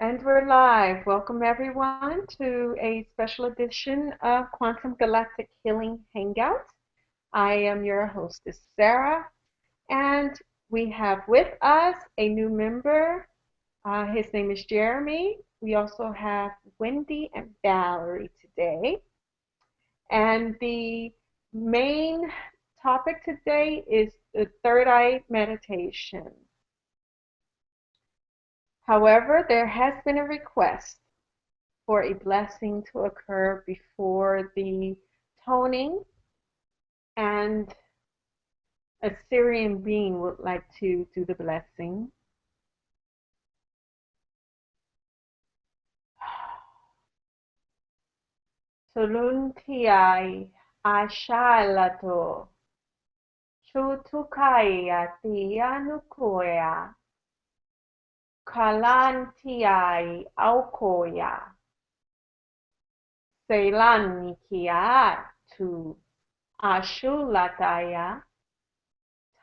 And we're live. Welcome everyone to a special edition of Quantum Galactic Healing Hangout. I am your hostess, Sarah, and we have with us a new member. His name is Jeremy. We also have Wendy and Valerie today. And the main topic today is the third eye meditation. However, there has been a request for a blessing to occur before the toning, and a Syrian being would like to do the blessing. Tuluntiai ashalato chutukaya tianukoya kalantiai aukoya Seilanikiatu Ashulataya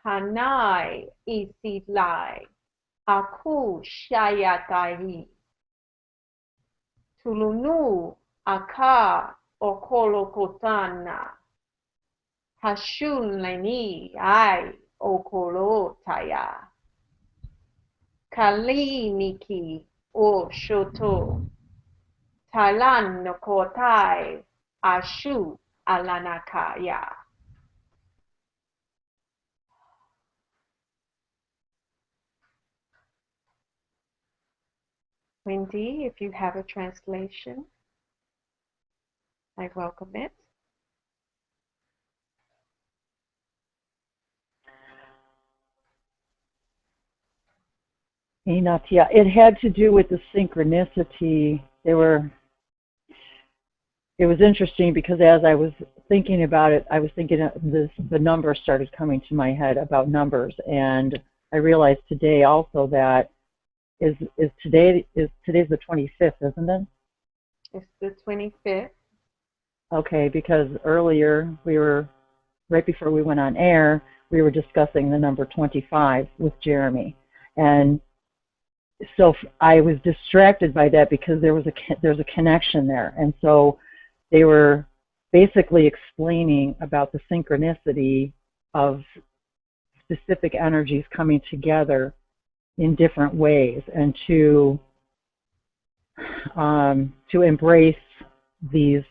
Tanai Isilai Aku Shayatai Tulunu Aka Okolokotana Hashunleni Ai Okolotaya Kaliniki O Shoto Thailand Nokotai Ashu Alanakaya. Wendy, if you have a translation, I welcome it. Enoch, yeah, it had to do with the synchronicity. It was interesting because as I was thinking about it, I was thinking of the numbers started coming to my head about numbers, and I realized today also that today's the 25th, isn't it? It's the 25th. Okay, because earlier right before we went on air, we were discussing the number 25 with Jeremy, and so I was distracted by that because there's a connection there, and so they were basically explaining about the synchronicity of specific energies coming together in different ways, and to embrace these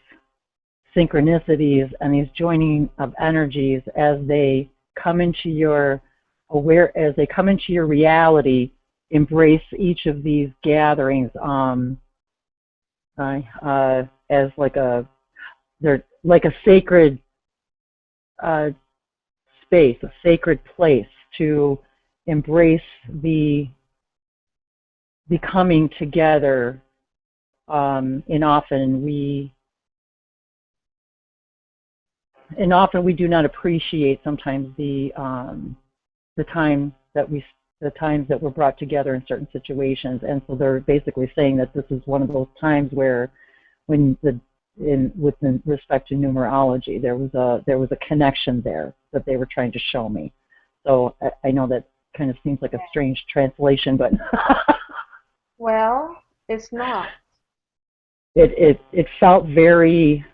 synchronicities and these joining of energies as they come into your reality. Embrace each of these gatherings as they're like a sacred space, a sacred place to embrace the coming together. And often we do not appreciate sometimes the times that were brought together in certain situations, and so they're basically saying that this is one of those times where, with respect to numerology, there was a connection there that they were trying to show me. So I know that kind of seems like a strange translation, but well, it's not. It felt very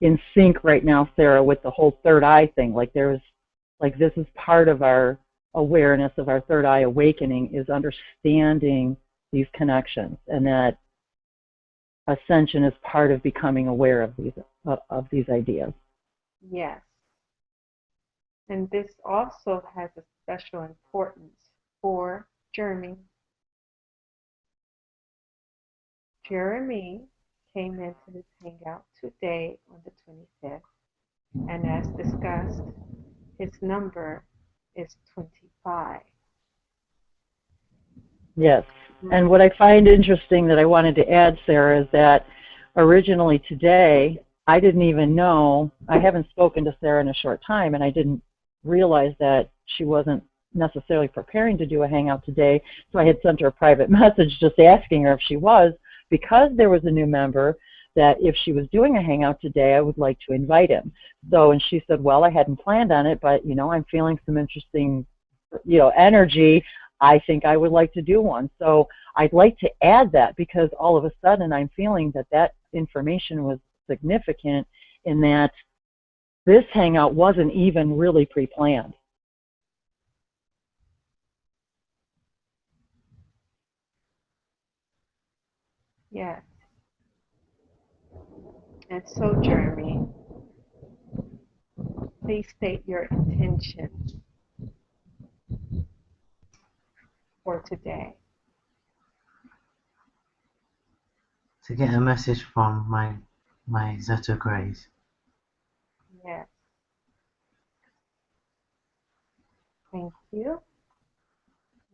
in sync right now, Sarah, with the whole third eye thing. This is part of our awareness of our third eye awakening, is understanding these connections, and that ascension is part of becoming aware of these ideas. Yes. And this also has a special importance for Jeremy. Jeremy came into this hangout today on the 25th, and as discussed, his number is 25. Yes, and what I find interesting that I wanted to add, Sarah, is that originally today, I didn't even know, I haven't spoken to Sarah in a short time, and I didn't realize that she wasn't necessarily preparing to do a hangout today, so I had sent her a private message just asking her if she was, because there was a new member, that if she was doing a hangout today, I would like to invite him. So, and she said, well, I hadn't planned on it, but, I'm feeling some interesting, energy. I think I would like to do one. So I'd like to add that because all of a sudden I'm feeling that that information was significant in that this hangout wasn't even really pre-planned. Yes. And so, Jeremy, please state your intention for today. To get a message from my Zeta Grays. Yes. Thank you.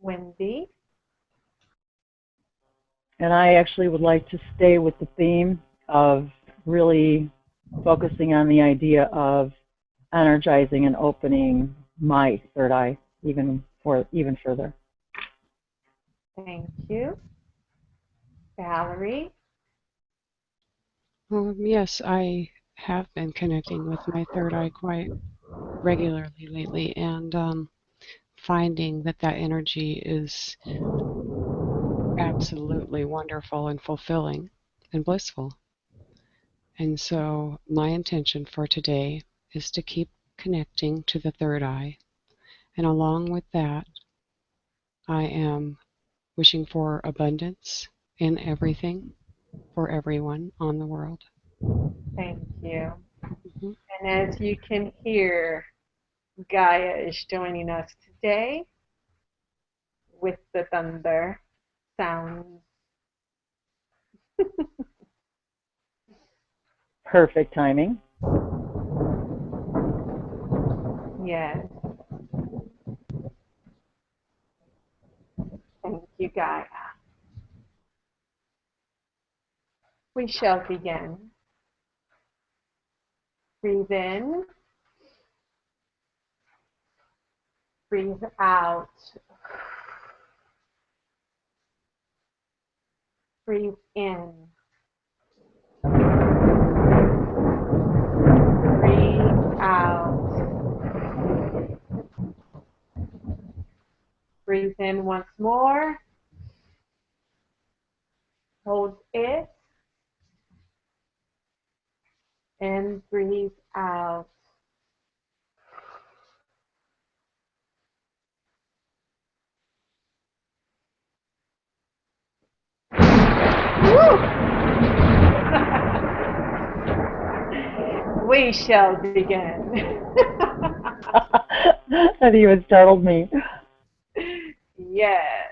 Wendy? And I actually would like to stay with the theme of really focusing on the idea of energizing and opening my third eye even further. Thank you. Valerie? Yes, I have been connecting with my third eye quite regularly lately, and finding that that energy is absolutely wonderful and fulfilling and blissful. And so my intention for today is to keep connecting to the third eye. And along with that, I am wishing for abundance in everything for everyone on the world. Thank you. Mhm. And as you can hear, Gaia is joining us today with the thunder sounds. Perfect timing. Yes. Thank you, Gaia. We shall begin. Breathe in. Breathe out. Breathe in. Breathe out. Breathe in once more. Hold it. And breathe out. We shall begin. That even startled me. Yes.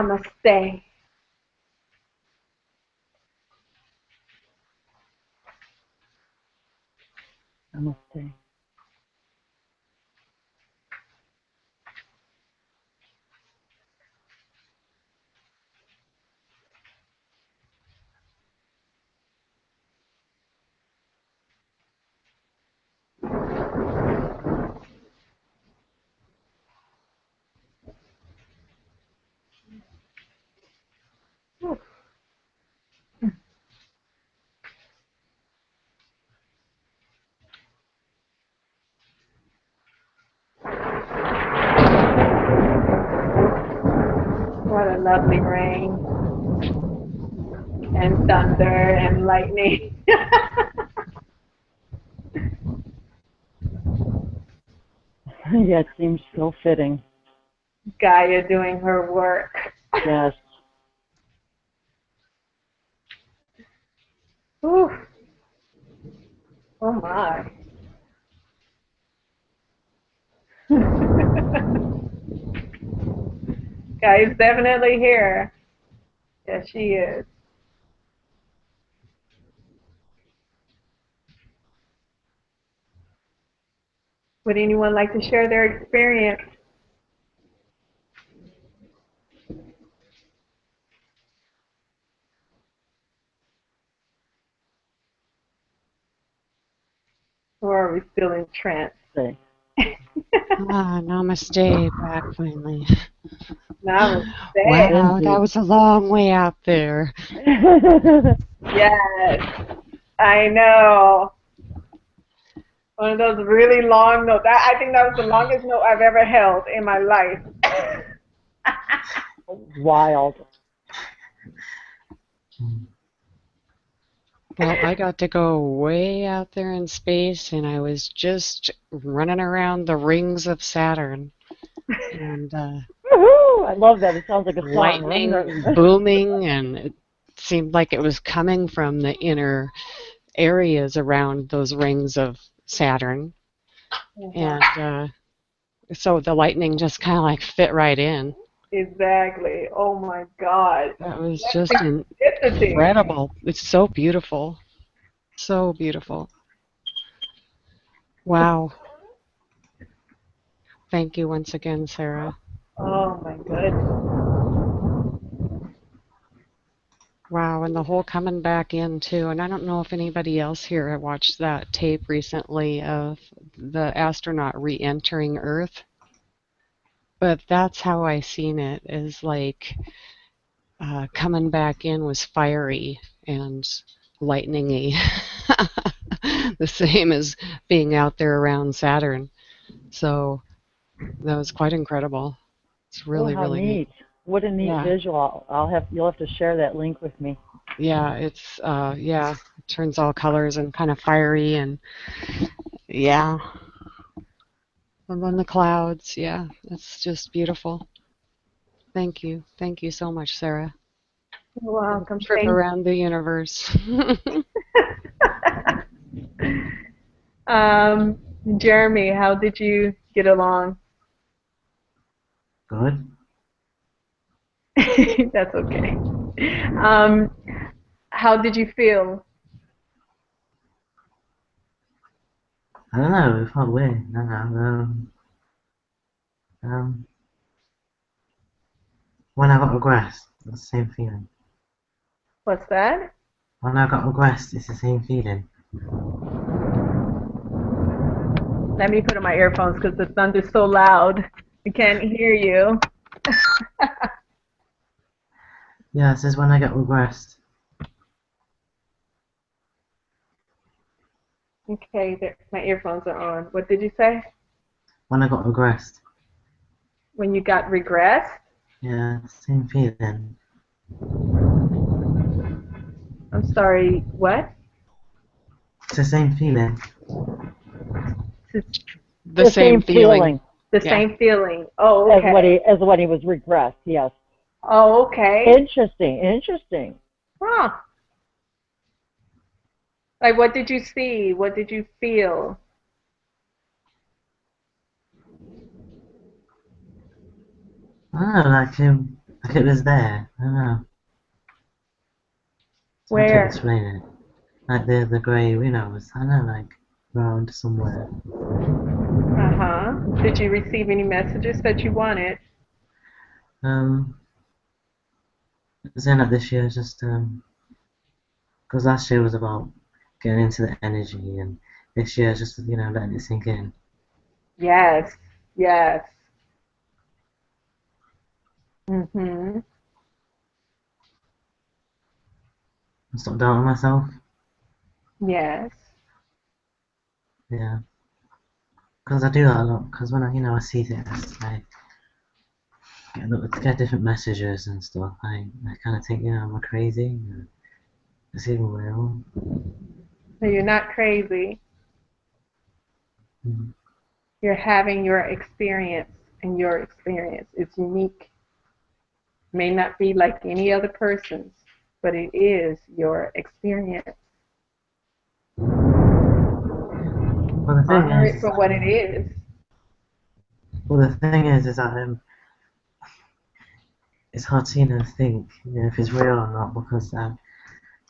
Namaste. Namaste. What a lovely rain and thunder and lightning. Yeah, it seems so fitting. Gaia doing her work. Yes. Ooh. Oh my. Gaia's definitely here. Yes, she is. Would anyone like to share their experience? Or are we still in trance? Say. Namaste, back finally. Namaste. Wow, that Indeed. was a long way out there. Yes, I know. One of those really long notes. I think that was the longest note I've ever held in my life. Wild. Well, I got to go way out there in space, and I was just running around the rings of Saturn. And Woohoo! I love that. It sounds like a song. lightning booming, and it seemed like it was coming from the inner areas around those rings of Saturn. And so the lightning just kind of like fit right in. Exactly. Oh my God. That was That's just synchronicity. incredible. It's so beautiful. So beautiful. Wow. Thank you once again, Sarah. Oh my goodness. Wow, and the whole coming back in too. And I don't know if anybody else here had watched that tape recently of the astronaut re-entering Earth, but that's how I seen it, is like coming back in was fiery and lightningy. The same as being out there around Saturn. So that was quite incredible. It's Oh, really, how really neat. neat. What a neat Yeah. visual. You'll have to share that link with me. Yeah, it turns all colors and kind of fiery, and yeah. And then the clouds, yeah, it's just beautiful. Thank you. Thank you so much, Sarah. You're For the welcome. trip Thank around the universe. Jeremy, how did you get along? Good. That's okay. Um, how did you feel? I don't know, it felt weird. I don't know. Um, when I got regressed, it's the same feeling. What's that? When I got regressed, it's the same feeling. Let me put on my earphones because the thunder's so loud. I can't hear you. Yeah, it says when I get regressed. Okay, my earphones are on. What did you say? When I got regressed. When you got regressed? Yeah, same feeling. I'm sorry, what? It's the same feeling. The same feeling. The Yeah. same feeling. Oh, as okay. when he was regressed. Yes. Oh, okay. Interesting. Huh. Like, what did you see? What did you feel? I don't know, Like it was there. I don't know. It's hard to Where? explain it. Like the grey, was, I don't know, like round somewhere. Uh-huh. Did you receive any messages that you wanted? Um, saying that this year is just because last year was about getting into the energy, and this year is just letting it sink in Yes. Yes. Mm-hmm. and stop doubting myself. Yes. Yeah, because I do that a lot. Because when I see things, I get different messages and stuff. I kind of think, am I crazy? Is it even real? So you're not crazy. Mm. You're having your experience, and your experience is unique. May not be like any other person's, but it is your experience. Well, the thing Honor is, it for what it is. is that it's hard to think if it's real or not because I've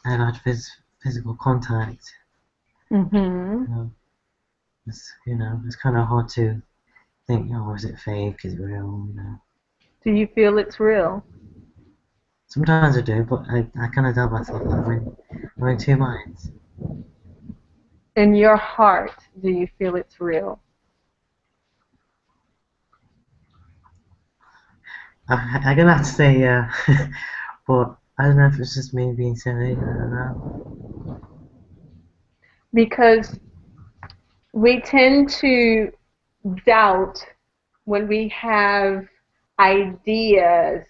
had physical contact. Mm-hmm. You know, it's kind of hard to think, is it fake? Is it real? Do you feel it's real? Sometimes I do, but I kind of tell myself that I'm in two minds. In your heart, do you feel it's real? I'm gonna have to say yeah, but I don't know if it's just me being silly. I don't know. Because we tend to doubt when we have ideas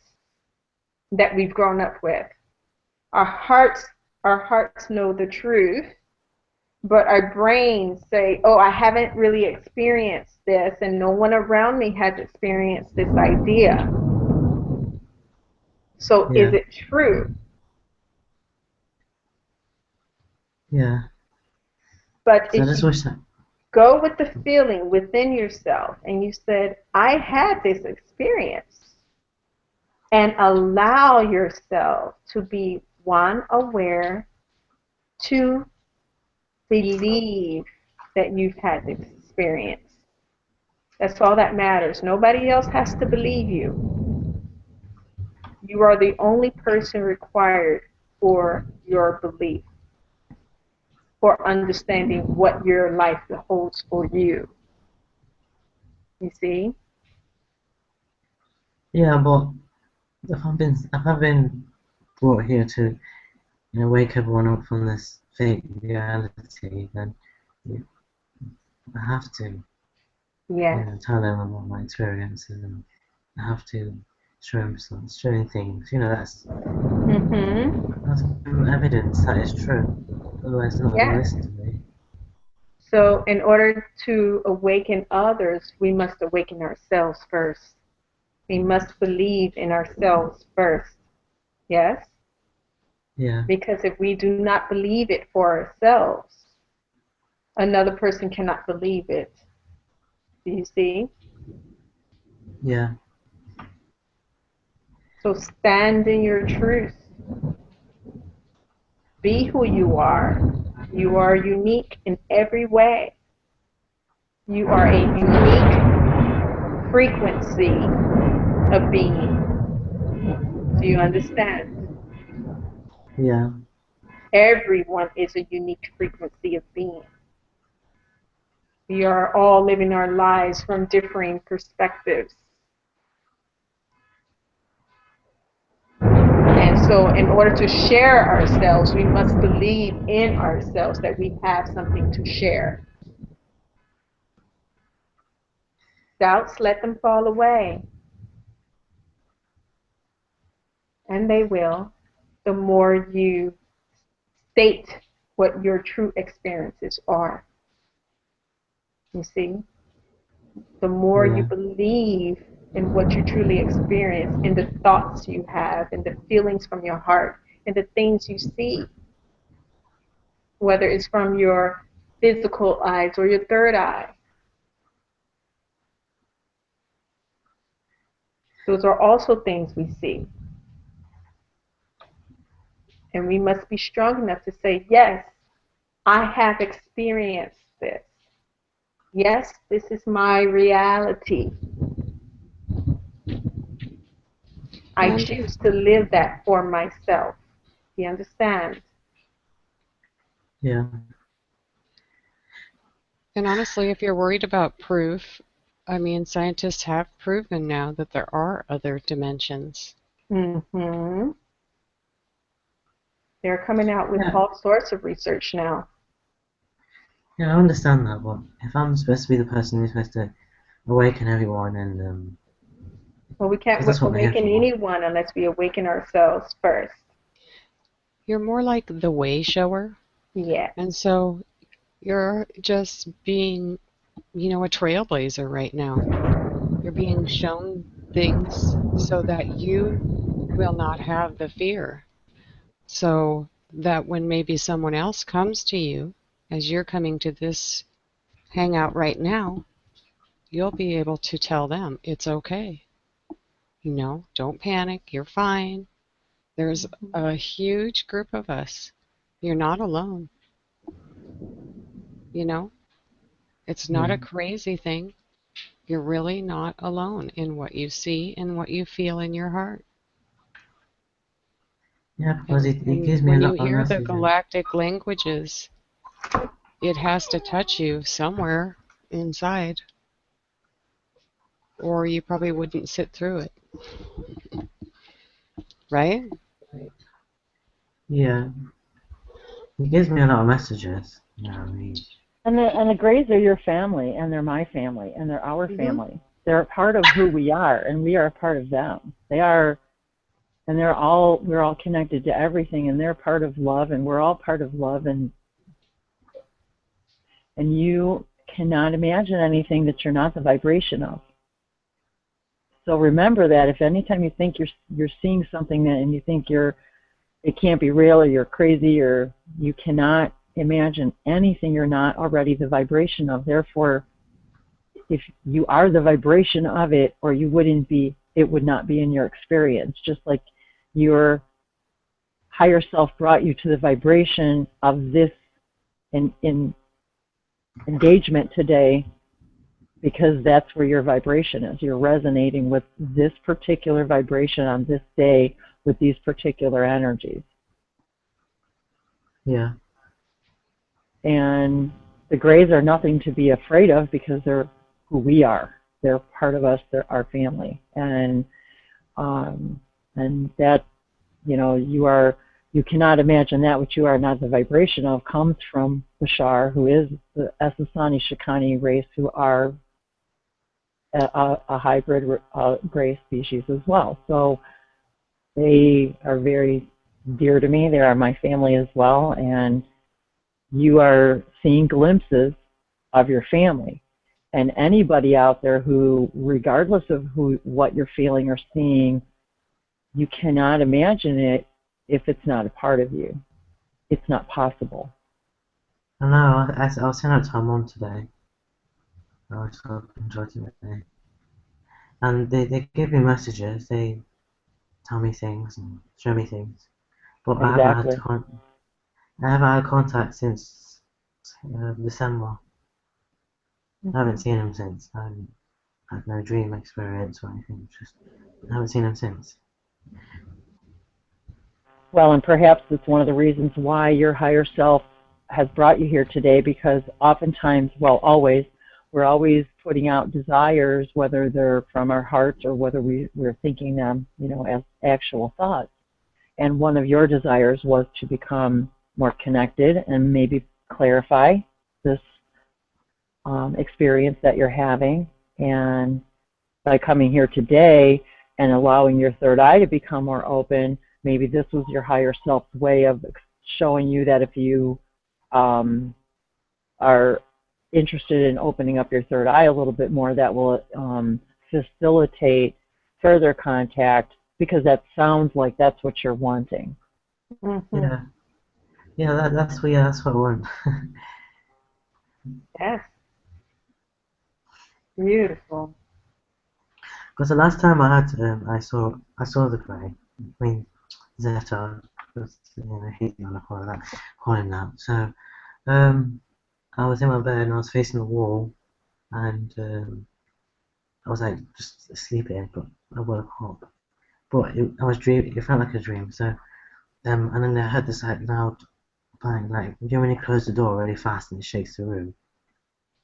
that we've grown up with. Our hearts, our hearts know the truth, but our brains say, "Oh, I haven't really experienced this, and no one around me has experienced this idea. So, is Yeah, it true?" yeah. But So I if just you wish that. go with the feeling within yourself and you said, "I had this experience," and allow yourself to be one, aware, two, believe that you've had this experience. That's all that matters. Nobody else has to believe you. You are the only person required for your belief, for understanding what your life holds for you. You see? Yeah, but if I've been brought here to wake everyone up from this fake reality, then I have to Yes. tell them about my experiences, and I have to show them certain things. Mm-hmm. That's evidence that it's true. Otherwise, they're not going to Yes. listen to me. So, in order to awaken others, we must awaken ourselves first. We must believe in ourselves first. Yes? Yeah, Because if we do not believe it for ourselves, another person cannot believe it. Do you see? yeah, So, stand in your truth. Be who you are. You are unique in every way. You are a unique frequency of being. Do you understand? yeah, Everyone is a unique frequency of being. We are all living our lives from differing perspectives. And so, in order to share ourselves, we must believe in ourselves that we have something to share. Doubts, let them fall away. And they will. The more you state what your true experiences are. You see? The more you yeah, believe in what you truly experience, in the thoughts you have, in the feelings from your heart, in the things you see, whether it's from your physical eyes or your third eye. Those are also things we see. And we must be strong enough to say, yes, I have experienced this. Yes, this is my reality. I And choose to live that for myself. You understand? Yeah. and honestly, if you're worried about proof, I mean, scientists have proven now that there are other dimensions. Mm-hmm. They're coming out with Yeah. all sorts of research now. Yeah, I understand that, but if I'm supposed to be the person who's supposed to awaken everyone, and Well, we because can't that's what we're here awaken for. anyone unless we awaken ourselves first. You're more like the way shower, Yes. and so you're just being, a trailblazer right now. You're being shown things so that you will not have the fear. So that when maybe someone else comes to you, as you're coming to this hangout right now, you'll be able to tell them it's okay. Don't panic, you're fine. There's a huge group of us. You're not alone, you know? It's not Yeah. a crazy thing. You're really not alone in what you see and what you feel in your heart. Yeah, because And, it and gives me a when you lot of hear the messages. galactic languages, it has to touch you somewhere inside, or you probably wouldn't sit through it, right? Yeah, it gives me a lot of messages. You know what I mean? And the Greys are your family, and they're my family, and they're our Mm-hmm. family. They're a part of who we are, and we are a part of them. They are, and we're all connected to everything, and they're part of love, and we're all part of love, and you cannot imagine anything that you're not the vibration of. So remember that if anytime you think you're seeing something that and you think it can't be real or you're crazy or you cannot imagine anything you're not already the vibration of. Therefore, if you are the vibration of it, or it would not be in your experience. Just like your higher self brought you to the vibration of this in engagement today, because that's where your vibration is. You're resonating with this particular vibration on this day with these particular energies. Yeah, And the Greys are nothing to be afraid of because they're who we are. They're part of us. They're our family. Um, and that, you cannot imagine that which you are not the vibration of comes from Bashar, who is the Essassani Shikani race, who are a hybrid Grey species as well. So they are very dear to me. They are my family as well. And you are seeing glimpses of your family. And anybody out there who, regardless of what you're feeling or seeing, you cannot imagine it if it's not a part of you. It's not possible. I know. I was saying that to my mom today. I was talking to her today, and they give me messages. They tell me things and show me things, but Exactly. I haven't had contact since December. I haven't seen him since. I haven't had no dream experience or anything. Just I haven't seen him since. Well, and perhaps it's one of the reasons why your higher self has brought you here today, because oftentimes, well, always, we're always putting out desires, whether they're from our hearts or whether we're thinking them, as actual thoughts. And one of your desires was to become more connected and maybe clarify this experience that you're having. And by coming here today and allowing your third eye to become more open, maybe this was your higher self's way of showing you that if you are interested in opening up your third eye a little bit more, that will facilitate further contact, because that sounds like that's what you're wanting. Mm-hmm. Yeah, yeah. That's what I want. Yes. Beautiful. Because the last time I had, I saw the grey. I mean, Zeta. because I hate you want to call him that. So I was in my bed and I was facing the wall, and I was like just sleeping, but I woke up. But I was dreaming. It felt like a dream. So and then I heard this like loud bang, like when you close the door really fast and it shakes the room.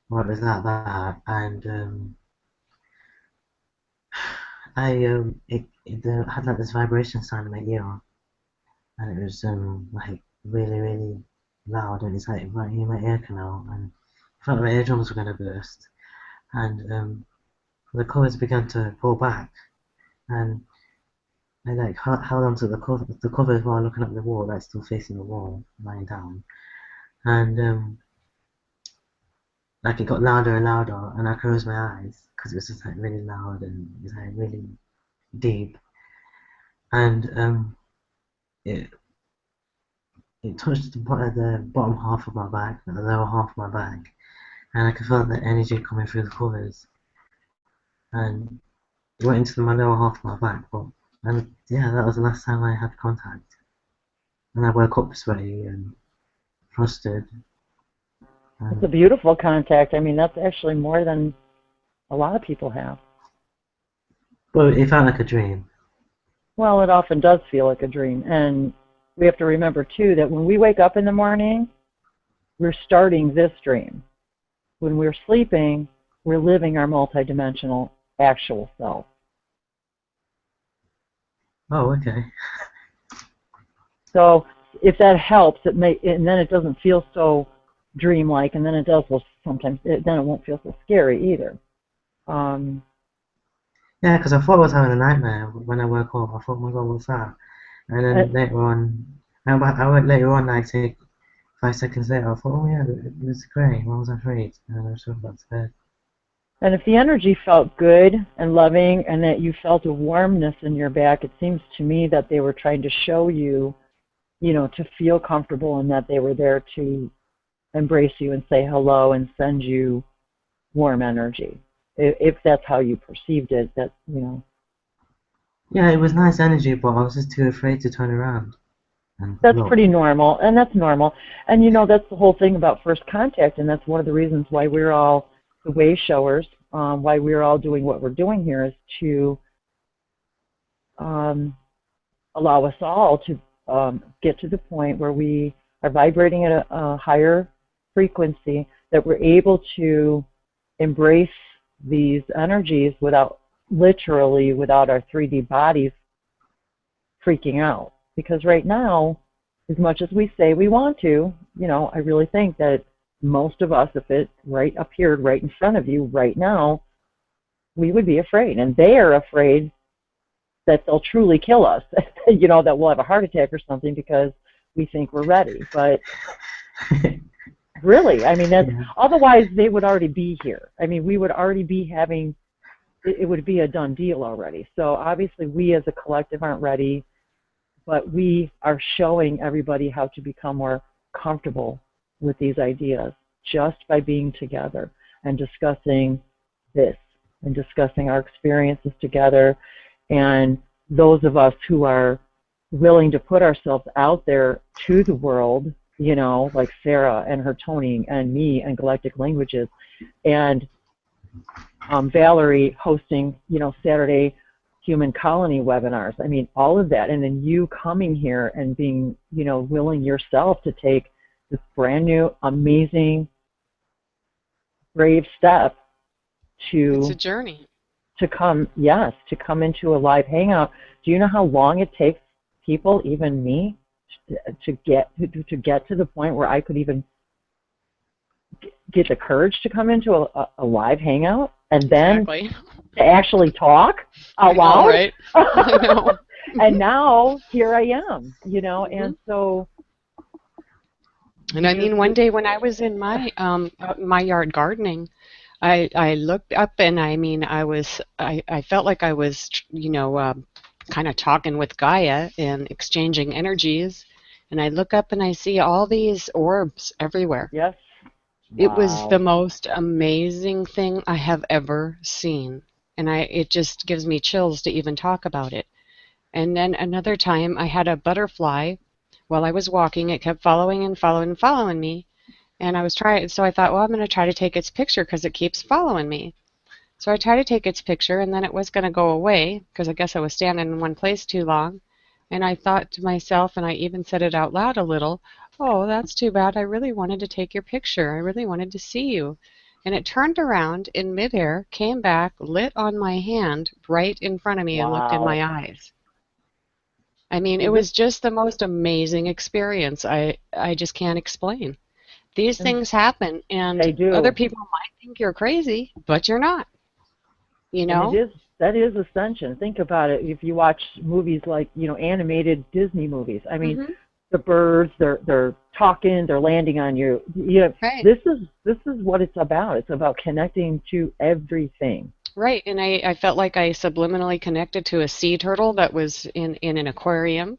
Well, it was like that, and it had like this vibration sound in my ear, and it was like really loud, and it's like right in my ear canal, and I felt like my eardrums were gonna burst, and the covers began to pull back, and I like held onto the covers while looking at the wall, like still facing the wall, lying down, and like it got louder and louder, and I closed my eyes because it was just like really loud and it was like really deep, and it it touched the bottom half of my back, the lower half of my back, and I could feel the energy coming through the covers, and it went into my lower half of my back. But and yeah, that was the last time I had contact, and I woke up sweaty and flustered. It's a beautiful contact. I mean, that's actually more than a lot of people have. But it felt like a dream. Well, it often does feel like a dream. And we have to remember, too, that when we wake up in the morning, we're starting this dream. When we're sleeping, we're living our multidimensional actual self. Oh, okay. So if that helps, and then it doesn't feel so dreamlike, and then it does. Well, sometimes then it won't feel so scary either. Yeah, because I thought I was having a nightmare when I woke up. I thought, oh my God, what's that? And then later on, I went later on, like, say 5 seconds later, I thought, oh yeah, it was great. I was afraid, and I was just about to bed. And if the energy felt good and loving, and that you felt a warmness in your back, it seems to me that they were trying to show you, to feel comfortable, and that they were there to embrace you and say hello and send you warm energy. If that's how you perceived it, Yeah, it was nice energy, but I was just too afraid to turn around and that's look. pretty normal, and that's normal. And that's the whole thing about first contact, and that's one of the reasons why we're all the way showers, why we're all doing what we're doing here, is to allow us all to get to the point where we are vibrating at a higher frequency, that we're able to embrace these energies without our 3D bodies freaking out. Because right now, as much as we say we want to, I really think that most of us, if it appeared right in front of you right now, we would be afraid. And they are afraid that they'll truly kill us, that we'll have a heart attack or something because we think we're ready. But really, I mean, otherwise they would already be here. I mean, we would already be having, it would be a done deal already. So obviously we as a collective aren't ready, but we are showing everybody how to become more comfortable with these ideas just by being together and discussing this and discussing our experiences together. And those of us who are willing to put ourselves out there to the world, like Sarah and her toning, and me and Galactic Languages, and Valerie hosting, Saturday Human Colony webinars. I mean, all of that. And then you coming here and being, willing yourself to take this brand new, amazing, brave step It's a journey. to come into a live hangout. Do you know how long it takes people, even me, to get to the point where I could even get the courage to come into a live hangout, and then to actually talk out loud? Right. I know. And now here I am, and so. And I mean, one day when I was in my yard gardening, I looked up, and I mean, I felt like I was, kind of talking with Gaia and exchanging energies, and I look up and I see all these orbs everywhere. Yes. It was the most amazing thing I have ever seen, and it just gives me chills to even talk about it. And then another time I had a butterfly while I was walking, it kept following and following and following me. And so I thought, well, I'm going to try to take its picture because it keeps following me. So I tried to take its picture, and then it was going to go away because I guess I was standing in one place too long. And I thought to myself, and I even said it out loud a little, oh, that's too bad. I really wanted to take your picture. I really wanted to see you. And it turned around in midair, came back, lit on my hand right in front of me and looked in Wow. my eyes. I mean, it Is this, was just the most amazing experience. I just can't explain. These and things happen, and they other do. people might think you're crazy, but you're not, you And it know? is, that is ascension. Think about it. If you watch movies like, animated Disney movies, I mean, Hmm. the birds, they're talking, they're landing on you. Right. This is what it's about. It's about connecting to everything. Right, and I felt like I subliminally connected to a sea turtle that was in an aquarium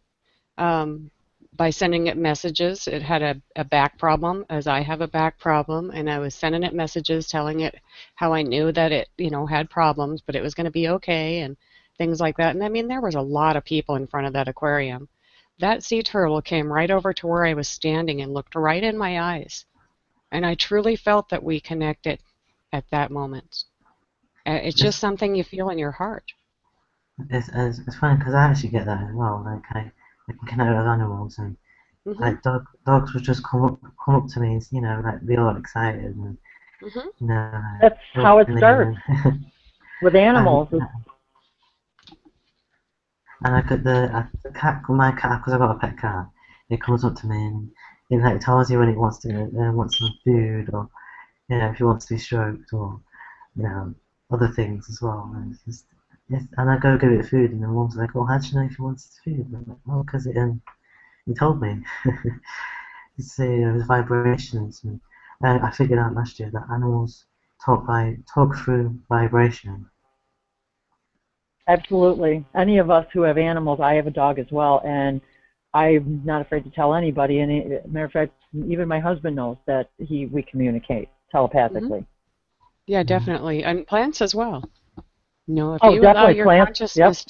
um, by sending it messages. It had a back problem, as I have a back problem, and I was sending it messages telling it how I knew that it, had problems, but it was going to be okay and things like that. And I mean, there was a lot of people in front of that aquarium. That sea turtle came right over to where I was standing and looked right in my eyes, and I truly felt that we connected at that moment. It's just It's something you feel in your heart. it's funny because I actually get that as well. Like I can connect with animals, and Hmm. like dogs would just come up to me, and, like be all excited, and Hmm. like That's how love it me, starts and with and animals. and I could the cat, my cat, because I got a pet cat, it comes up to me and it like tells you when it wants to want some food, or if it wants to be stroked, or you know other things as well. And it's just yes, and I go give it food, and the mom's like, "Oh, how do you know if it wants food?" And I'm like, "Oh, because it told me." It's vibrations, and I figured out last year that animals talk through vibration. Absolutely. Any of us who have animals, I have a dog as well, and I'm not afraid to tell anybody. And matter of fact, even my husband knows that we communicate Hmm. telepathically. Yeah, Yeah. definitely. And plants as well. If Oh, you allow definitely your plants. Yep, consciousness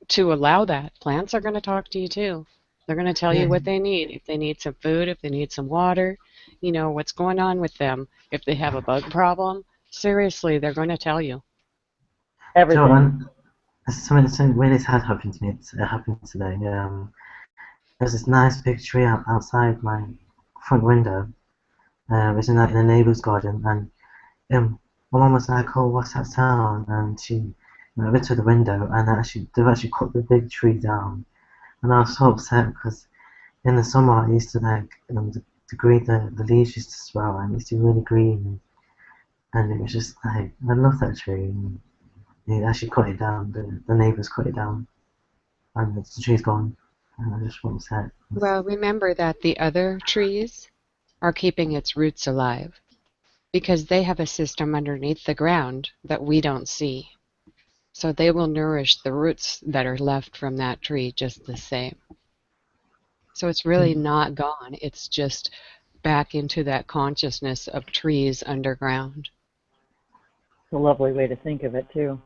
to allow that, plants are going to talk to you too. They're going to tell you Yeah. what they need. If they need some food, if they need some water, what's going on with them. If they have a bug problem, seriously, they're going to tell you. So, everything. something really sad happened to me. It happened today. There's this nice big tree outside my front window. It's in a neighbour's garden, and my mum was like, "Oh, what's that sound?" And she went to the window, and they've actually cut the big tree down. And I was so upset because in the summer I used to like the leaves used to swell and it used to be really green, and it was just like I love that tree. And they actually cut it down. The neighbours cut it down, and the tree's gone. And I just want to say, Well, remember that the other trees are keeping its roots alive because they have a system underneath the ground that we don't see. So they will nourish the roots that are left from that tree just the same. So it's really not gone. It's just back into that consciousness of trees underground. It's a lovely way to think of it too.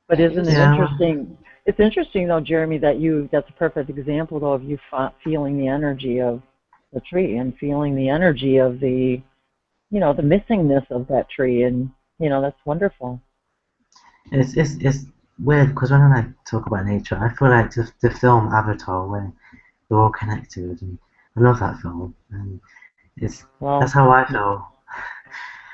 But It isn't it is. yeah, well, interesting? It's interesting though, Jeremy, that's a perfect example though of you feeling the energy of the tree and feeling the energy of the missingness of that tree, and that's wonderful. it's weird because when I talk about nature, I feel like the film Avatar where they're all connected, and I love that film, and it's that's Well, how I feel.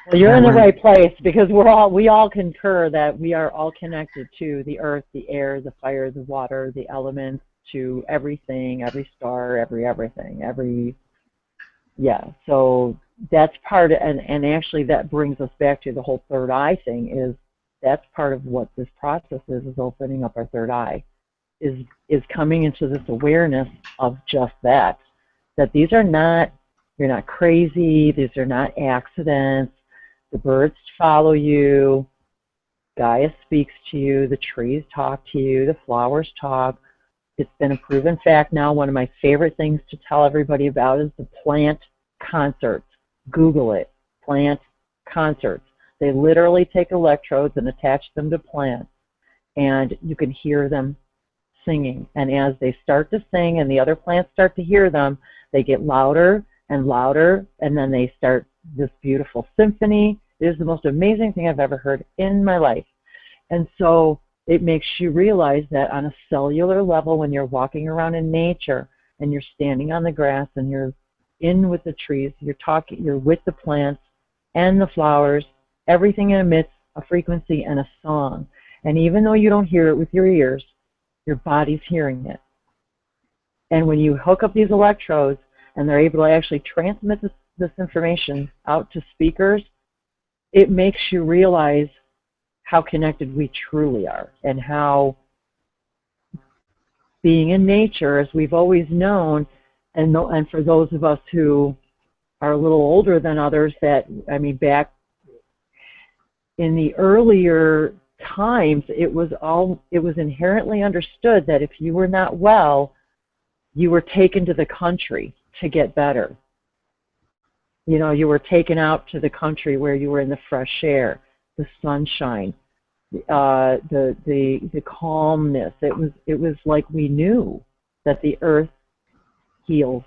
well, you're Like in the when right place because we all concur that we are all connected to the earth, the air, the fire, the water, the elements, to everything, every star, everything, yeah. So that's part of, and actually that brings us back to the whole third eye thing. Is that's part of what this process is opening up our third eye, is coming into this awareness of just that these are not, you're not crazy, these are not accidents. The birds follow you, Gaia speaks to you, the trees talk to you, the flowers talk. It's been a proven fact now. One of my favorite things to tell everybody about is the plant concerts. Google it, plant concerts. They literally take electrodes and attach them to plants, and you can hear them singing. And as they start to sing and the other plants start to hear them, they get louder and louder, and then they start this beautiful symphony. It is the most amazing thing I've ever heard in my life. And so it makes you realize that on a cellular level, when you're walking around in nature and you're standing on the grass and you're in with the trees, you're with the plants and the flowers, everything emits a frequency and a song. And even though you don't hear it with your ears, your body's hearing it. And when you hook up these electrodes and they're able to actually transmit this information out to speakers, it makes you realize how connected we truly are, and how being in nature, as we've always known, and for those of us who are a little older than others, that, I mean, back in the earlier times, it was inherently understood that if you were not well, you were taken to the country to get better. You know, you were taken out to the country where you were in the fresh air, the sunshine, the calmness. It was like we knew that the earth heals.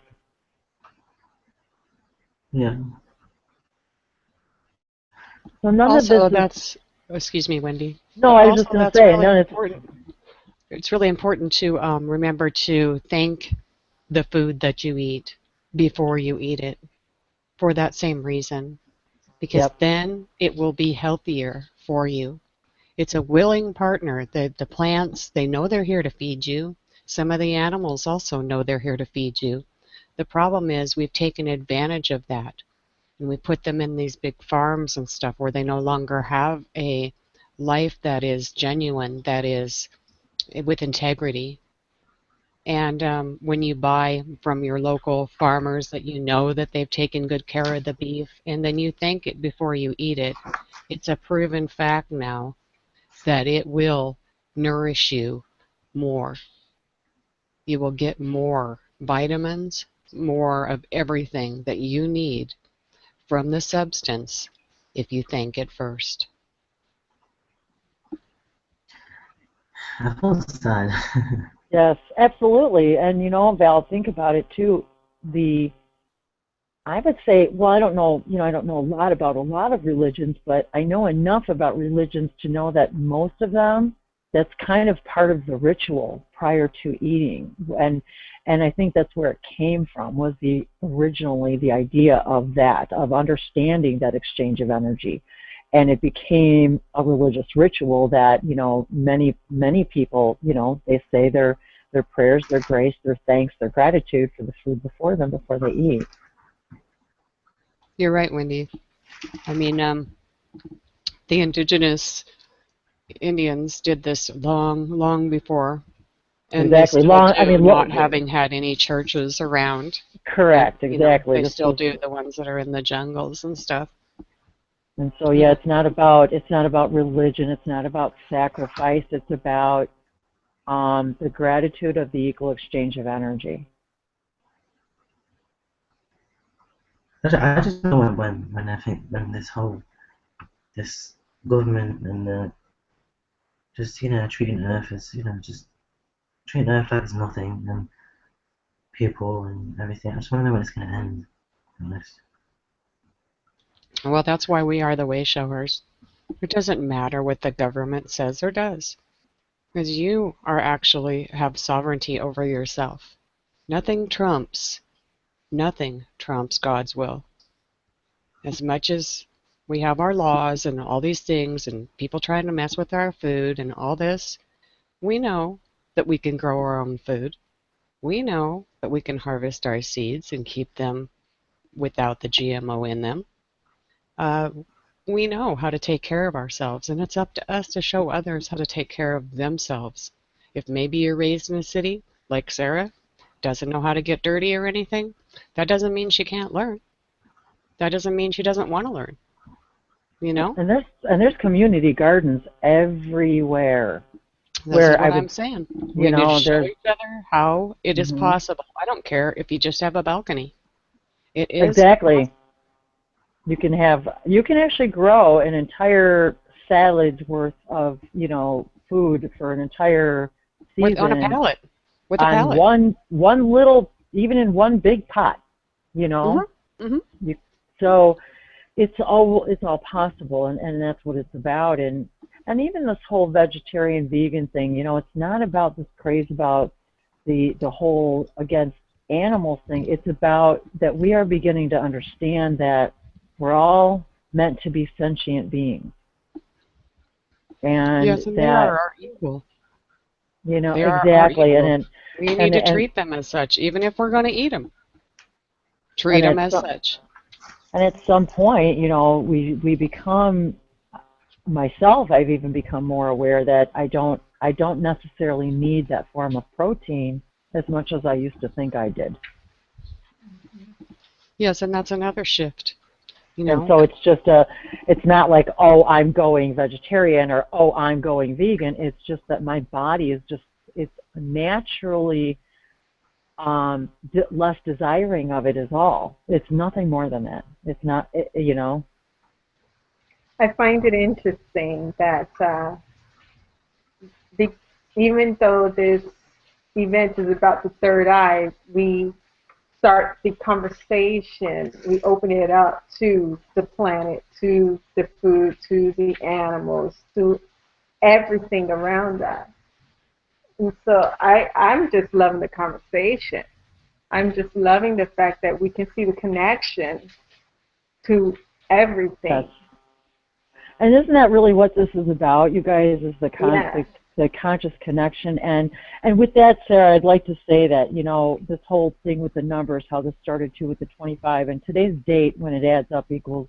Yeah. So none Also, of this is, excuse me, Wendy. no, I was Also, just going to that's say, really none of important. It's really important to remember to thank the food that you eat before you eat it, for that same reason, because Yep. then it will be healthier for you. It's a willing partner. The plants, they know they're here to feed you. Some of the animals also know they're here to feed you. The problem is we've taken advantage of that, and we put them in these big farms and stuff where they no longer have a life that is genuine, that is with integrity. And when you buy from your local farmers that you know that they've taken good care of the beef, and then you thank it before you eat it, it's a proven fact now that it will nourish you more. You will get more vitamins, more of everything that you need from the substance if you thank it first. I feel sad. Yes, absolutely. And Val, think about it too. I would say, well, I don't know, I don't know a lot about a lot of religions, but I know enough about religions to know that most of them, that's kind of part of the ritual prior to eating. And I think that's where it came from, was originally the idea of that, of understanding that exchange of energy. And it became a religious ritual that, many people, they say their prayers, their grace, their thanks, their gratitude for the food before them before they eat. You're right, Wendy. I mean, the indigenous Indians did this long, long before, and they Exactly. still do, not having had any churches around. Correct. And, exactly. they still do, the ones that are in the jungles and stuff. And so, yeah, it's not about religion. It's not about sacrifice. It's about the gratitude of the equal exchange of energy. I just know when I think when this government and just treating Earth as just treating Earth as nothing, and people and everything. I just want to know when it's going to end. Honest. Well, that's why we are the way showers. It doesn't matter what the government says or does, because you have sovereignty over yourself. Nothing trumps God's will. As much as we have our laws and all these things and people trying to mess with our food and all this, we know that we can grow our own food. We know that we can harvest our seeds and keep them without the GMO in them. We know how to take care of ourselves, and it's up to us to show others how to take care of themselves. If maybe you're raised in a city, like Sarah, doesn't know how to get dirty or anything, that doesn't mean she can't learn. That doesn't mean she doesn't want to learn. And there's community gardens everywhere. That's what I'm saying. We need to show each other how it is Mm-hmm. possible. I don't care if you just have a balcony. It is exactly. possible. You can actually grow an entire salad's worth of food for an entire On a season pallet. With a on pallet. one little, even in one big pot, you know. You, so it's all possible, and that's what it's about. And even this whole vegetarian vegan thing, you know, it's not about this craze about the whole against animals thing. It's about that we are beginning to understand that we're all meant to be sentient beings, and Yes, and they that, are our equal. you know, They are our exactly. equal. and We need and to and treat them as such, even if we're going to eat them. Treat and them at as some such. and at some point, you know, we become, myself, I've even become more aware that I don't necessarily need that form of protein as much as I used to think I did. Yes, and that's another shift. You And know, so it's not like, oh, I'm going vegetarian or, oh, I'm going vegan. It's just that my body is it's naturally less desiring of it is all. It's nothing more than that. It's not, you know. I find it interesting that the, even though this event is about the third eye, we start the conversation, we open it up to the planet, to the food, to the animals, to everything around us. And so I'm just loving the conversation. I'm just loving the fact that we can see the connection to Yes. everything. And isn't that really what this is about, you guys, is Yes. the conscious connection? And with that, Sarah, I'd like to say that, you know, this whole thing with the numbers, how this started too with the 25, and today's date, when it adds up, equals,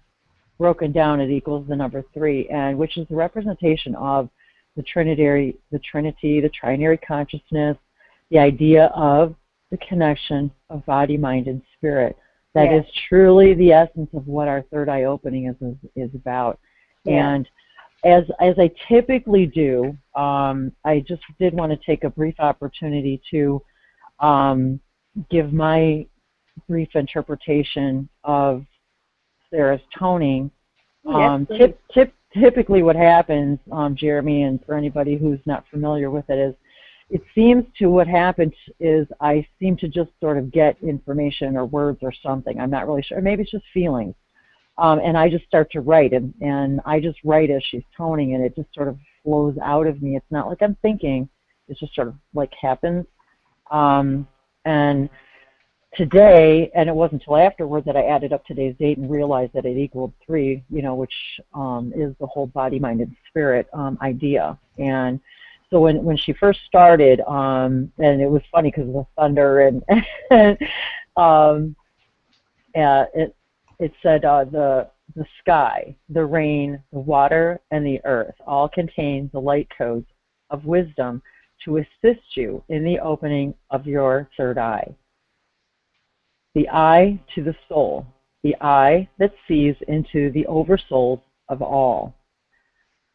broken down, it equals the number 3, and which is the representation of the Trinity, the trinary consciousness, the idea of the connection of body, mind, and spirit. That Yes. is truly the essence of what our third eye opening is about. Yes. And as I typically do, I just did want to take a brief opportunity to give my brief interpretation of Sarah's toning. Yes, please. Typically what happens, Jeremy, and for anybody who's not familiar with it, is it seems to what happens is I seem to just sort of get information or words or something. I'm not really sure. Maybe it's just feelings. And I just start to write, and I just write as she's toning, and it just sort of flows out of me. It's not like I'm thinking. It just sort of like happens. And today, and it wasn't until afterward that I added up today's date and realized that it equaled 3, you know, which is the whole body, mind, and spirit idea. And so when she first started, and it was funny because of the thunder and it said the sky, the rain, the water, and the earth all contain the light codes of wisdom to assist you in the opening of your third eye. The eye to the soul, the eye that sees into the oversouls of all.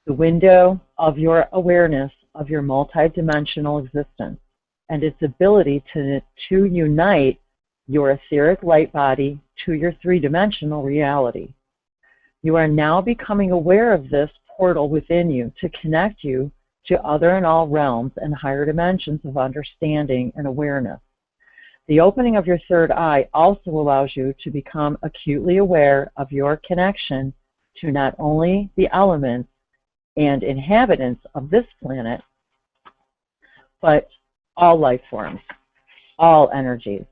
The window of your awareness of your multidimensional existence and its ability to unite your etheric light body to your three-dimensional reality. You are now becoming aware of this portal within you to connect you to other and all realms and higher dimensions of understanding and awareness. The opening of your third eye also allows you to become acutely aware of your connection to not only the elements and inhabitants of this planet, but all life forms, all energies,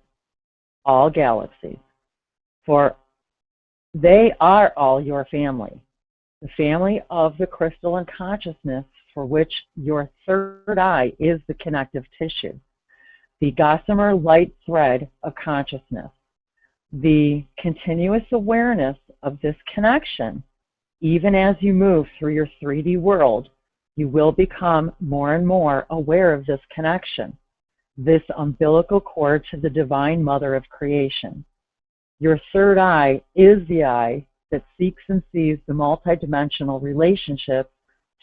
all galaxies, for they are all your family, the family of the crystalline consciousness for which your third eye is the connective tissue, the gossamer light thread of consciousness. The continuous awareness of this connection, even as you move through your 3D world, you will become more and more aware of this connection, this umbilical cord to the Divine Mother of creation. Your third eye is the eye that seeks and sees the multidimensional relationship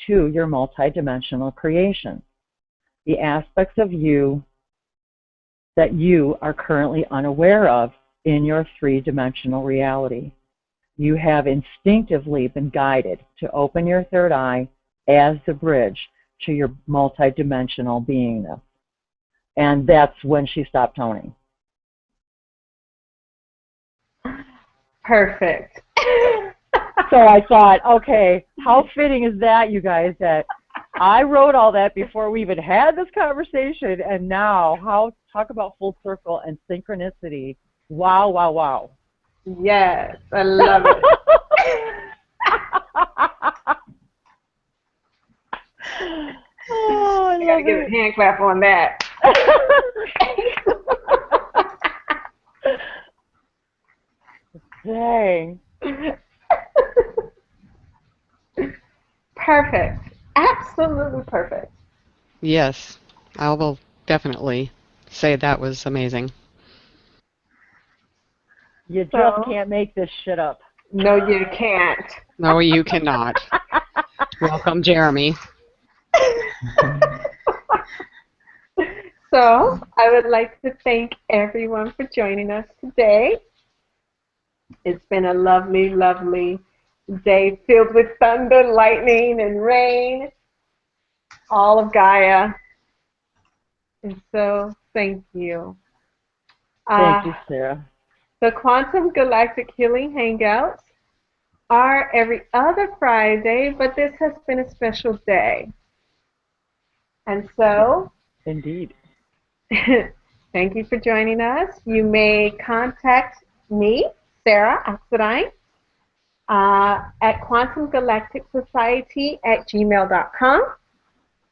to your multidimensional creation, the aspects of you that you are currently unaware of in your three-dimensional reality. You have instinctively been guided to open your third eye as the bridge to your multidimensional beingness. And that's when she stopped toning. Perfect. So I thought, okay, how fitting is that, you guys, that I wrote all that before we even had this conversation, and now talk about full circle and synchronicity. Wow, wow, wow. Yes, I love it. Oh, I gotta love give a it. hand clap on that. Dang. Perfect. Absolutely perfect. Yes, I will definitely say that was amazing. You just So, can't make this shit up. no, you can't. No, you cannot. Welcome, Jeremy. So, I would like to thank everyone for joining us today. It's been a lovely, lovely day filled with thunder, lightning, and rain, all of Gaia. And so, thank you. Thank you, Sarah. The Quantum Galactic Healing Hangouts are every other Friday, but this has been a special day. And so, Indeed. thank you for joining us. You may contact me, Sarah Oxidine, at quantumgalacticsociety@gmail.com.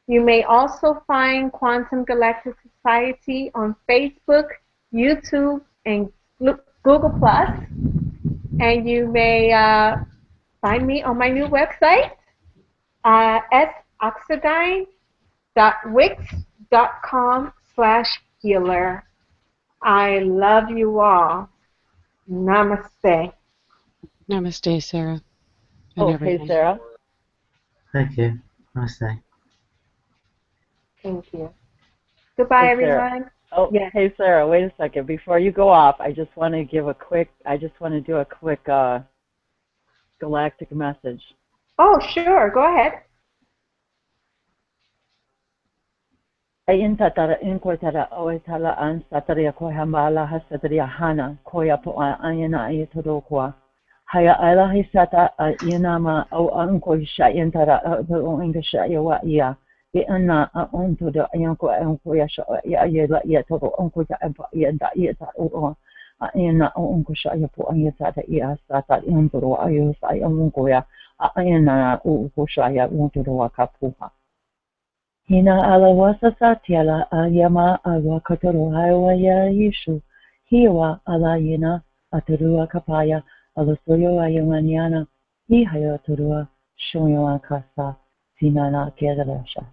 You may also find Quantum Galactic Society on Facebook, YouTube, and Google+. And you may find me on my new website, soxidine.wix.com/healer. I love you all. Namaste. Namaste, Sarah. And Oh, everyone. hey, Sarah. Thank you. Namaste. Thank you. Goodbye, Hey, Sarah. everyone. Oh, Yes. hey, Sarah, wait a second. Before you go off, I just want to do a quick galactic message. Oh, sure. Go ahead. Ayin tatara in ko tara o tala an satria ko hambala hasatria hana ko ya po ayana ayatoro ko haya ala hisata inama o an ko shayin tara o inga shaya wa ya e anna on to the ayan ko ya sha ya la ya to on ko ta ya da ya ta o ayana on ko shaya po ayata ta ya sata in to ayo sa on ko ya ayana o ko shaya on to wa kapuha Hina ala wasa satyala ayama alwa katoro hawa ya yishu. Hiwa ala yina atarua kapaya ala soyo ayamanyana. Hihayo turua shoyo akasa sinana kedarasha.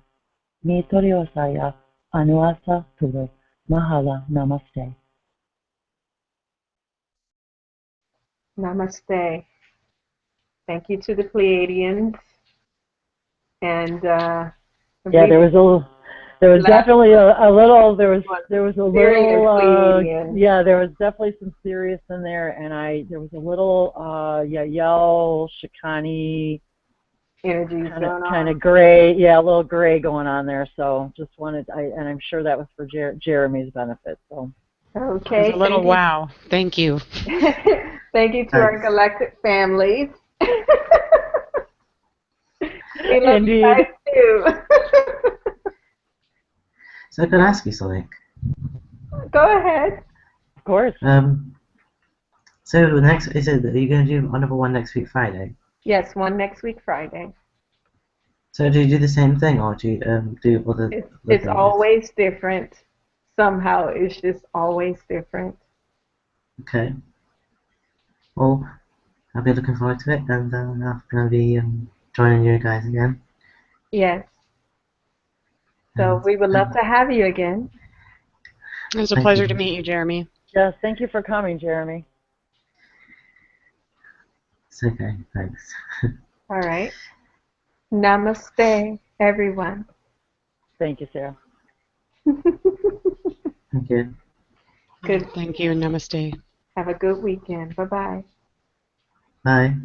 Mi torio saya anuasa turu. Mahala namaste. Namaste. Thank you to the Pleiadians. And Yeah, there was definitely a little there was a little there was definitely some serious in there, and there was a little Yael Shikani energies kind of gray, a little gray going on there. So just wanted and I'm sure that was for Jeremy's benefit. So okay, a little wow. Thank you. Thank you to our galactic families. We love you guys too. So I could ask you something. Go ahead. Of course. So are you going to do another one next week Friday? Yes, one next week Friday. So do you do the same thing, or do you do other? It's always different. Somehow it's just always different. Okay. Well, I'll be looking forward to it, and I'm going to be joining you guys again. Yes. So we would love to have you again. It was a pleasure to meet you, Jeremy. Yes, thank you for coming, Jeremy. It's okay, thanks. All right. Namaste, everyone. Thank you, Sarah. Thank you. Good. Thank you, and namaste. Have a good weekend. Bye-bye. Bye.